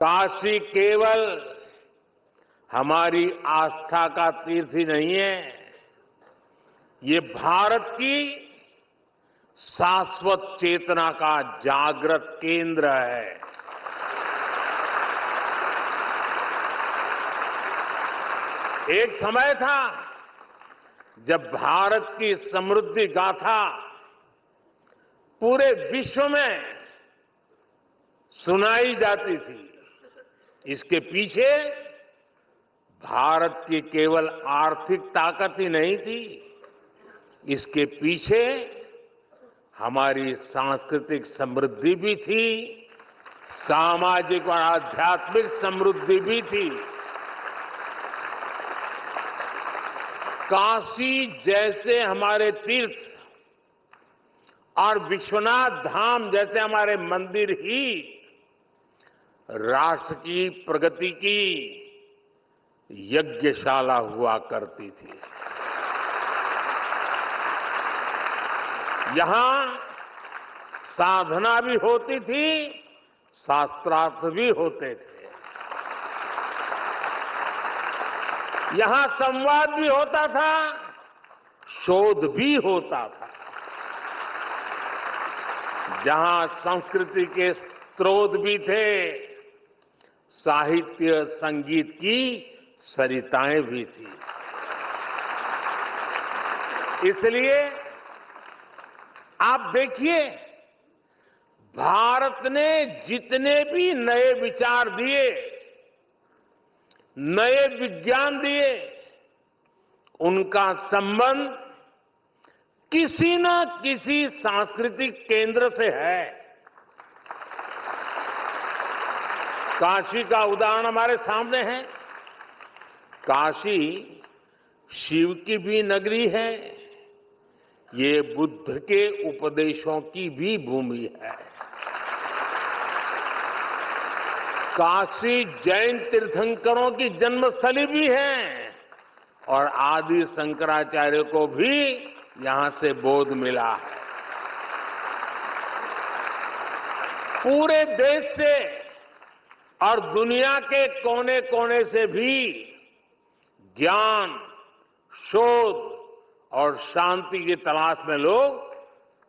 काशी केवल हमारी आस्था का तीर्थ ही नहीं है, ये भारत की शाश्वत चेतना का जागृत केंद्र है। एक समय था जब भारत की समृद्धि गाथा पूरे विश्व में सुनाई जाती थी। इसके पीछे भारत की केवल आर्थिक ताकत ही नहीं थी, इसके पीछे हमारी सांस्कृतिक समृद्धि भी थी, सामाजिक और आध्यात्मिक समृद्धि भी थी। काशी जैसे हमारे तीर्थ और विश्वनाथ धाम जैसे हमारे मंदिर ही राष्ट्र की प्रगति की यज्ञशाला हुआ करती थी। यहां साधना भी होती थी, शास्त्रार्थ भी होते थे। यहां संवाद भी होता था, शोध भी होता था। जहां संस्कृति के स्रोत भी थे, साहित्य संगीत की सरिताएं भी थी। इसलिए आप देखिए, भारत ने जितने भी नए विचार दिए, नए विज्ञान दिए, उनका संबंध किसी न किसी सांस्कृतिक केंद्र से है। काशी का उदाहरण हमारे सामने है। काशी शिव की भी नगरी है, ये बुद्ध के उपदेशों की भी भूमि है। काशी जैन तीर्थंकरों की जन्मस्थली भी है और आदि शंकराचार्य को भी यहां से बोध मिला है। पूरे देश से और दुनिया के कोने कोने से भी ज्ञान, शोध और शांति की तलाश में लोग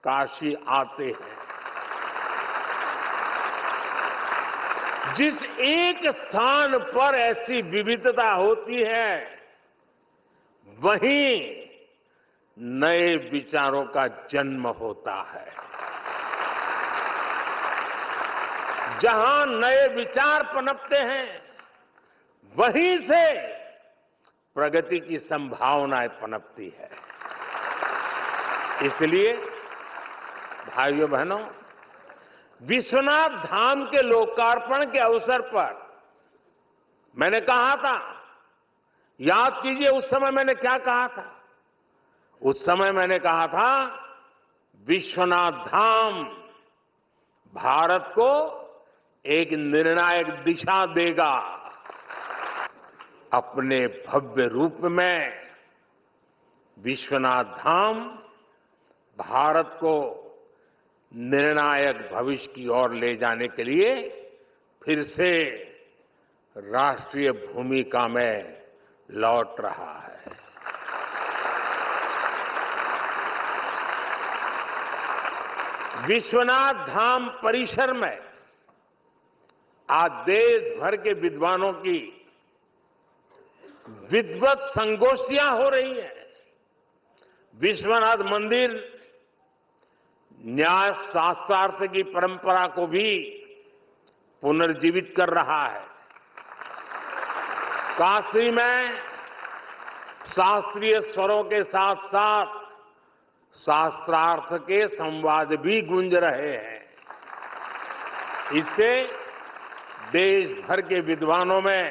काशी आते हैं। जिस एक स्थान पर ऐसी विविधता होती है, वहीं नए विचारों का जन्म होता है। जहां नए विचार पनपते हैं, वहीं से प्रगति की संभावनाएं पनपती है। इसलिए भाइयों बहनों, विश्वनाथ धाम के लोकार्पण के अवसर पर मैंने कहा था, याद कीजिए उस समय मैंने क्या कहा था। उस समय मैंने कहा था, विश्वनाथ धाम भारत को एक निर्णायक दिशा देगा। अपने भव्य रूप में विश्वनाथ धाम भारत को निर्णायक भविष्य की ओर ले जाने के लिए फिर से राष्ट्रीय भूमिका में लौट रहा है। विश्वनाथ धाम परिसर में आज देश भर के विद्वानों की विद्वत संगोष्ठियां हो रही हैं। विश्वनाथ मंदिर न्याय शास्त्रार्थ की परंपरा को भी पुनर्जीवित कर रहा है। काशी में शास्त्रीय स्वरों के साथ साथ शास्त्रार्थ के संवाद भी गूंज रहे हैं। इससे देश भर के विद्वानों में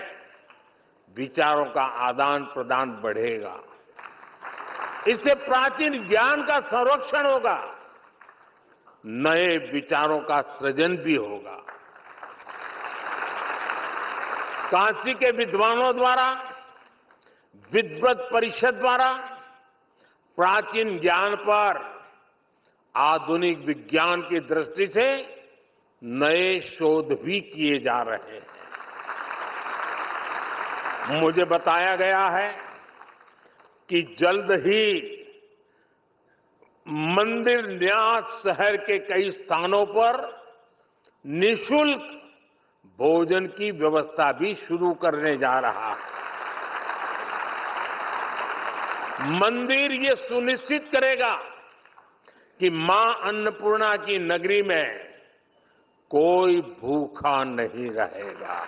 विचारों का आदान प्रदान बढ़ेगा। इससे प्राचीन ज्ञान का संरक्षण होगा, नए विचारों का सृजन भी होगा। काशी के विद्वानों द्वारा, विद्वत परिषद द्वारा प्राचीन ज्ञान पर आधुनिक विज्ञान की दृष्टि से नए शोध भी किए जा रहे हैं। मुझे बताया गया है कि जल्द ही मंदिर न्यास शहर के कई स्थानों पर निःशुल्क भोजन की व्यवस्था भी शुरू करने जा रहा है। मंदिर ये सुनिश्चित करेगा कि मां अन्नपूर्णा की नगरी में कोई भूखा नहीं रहेगा।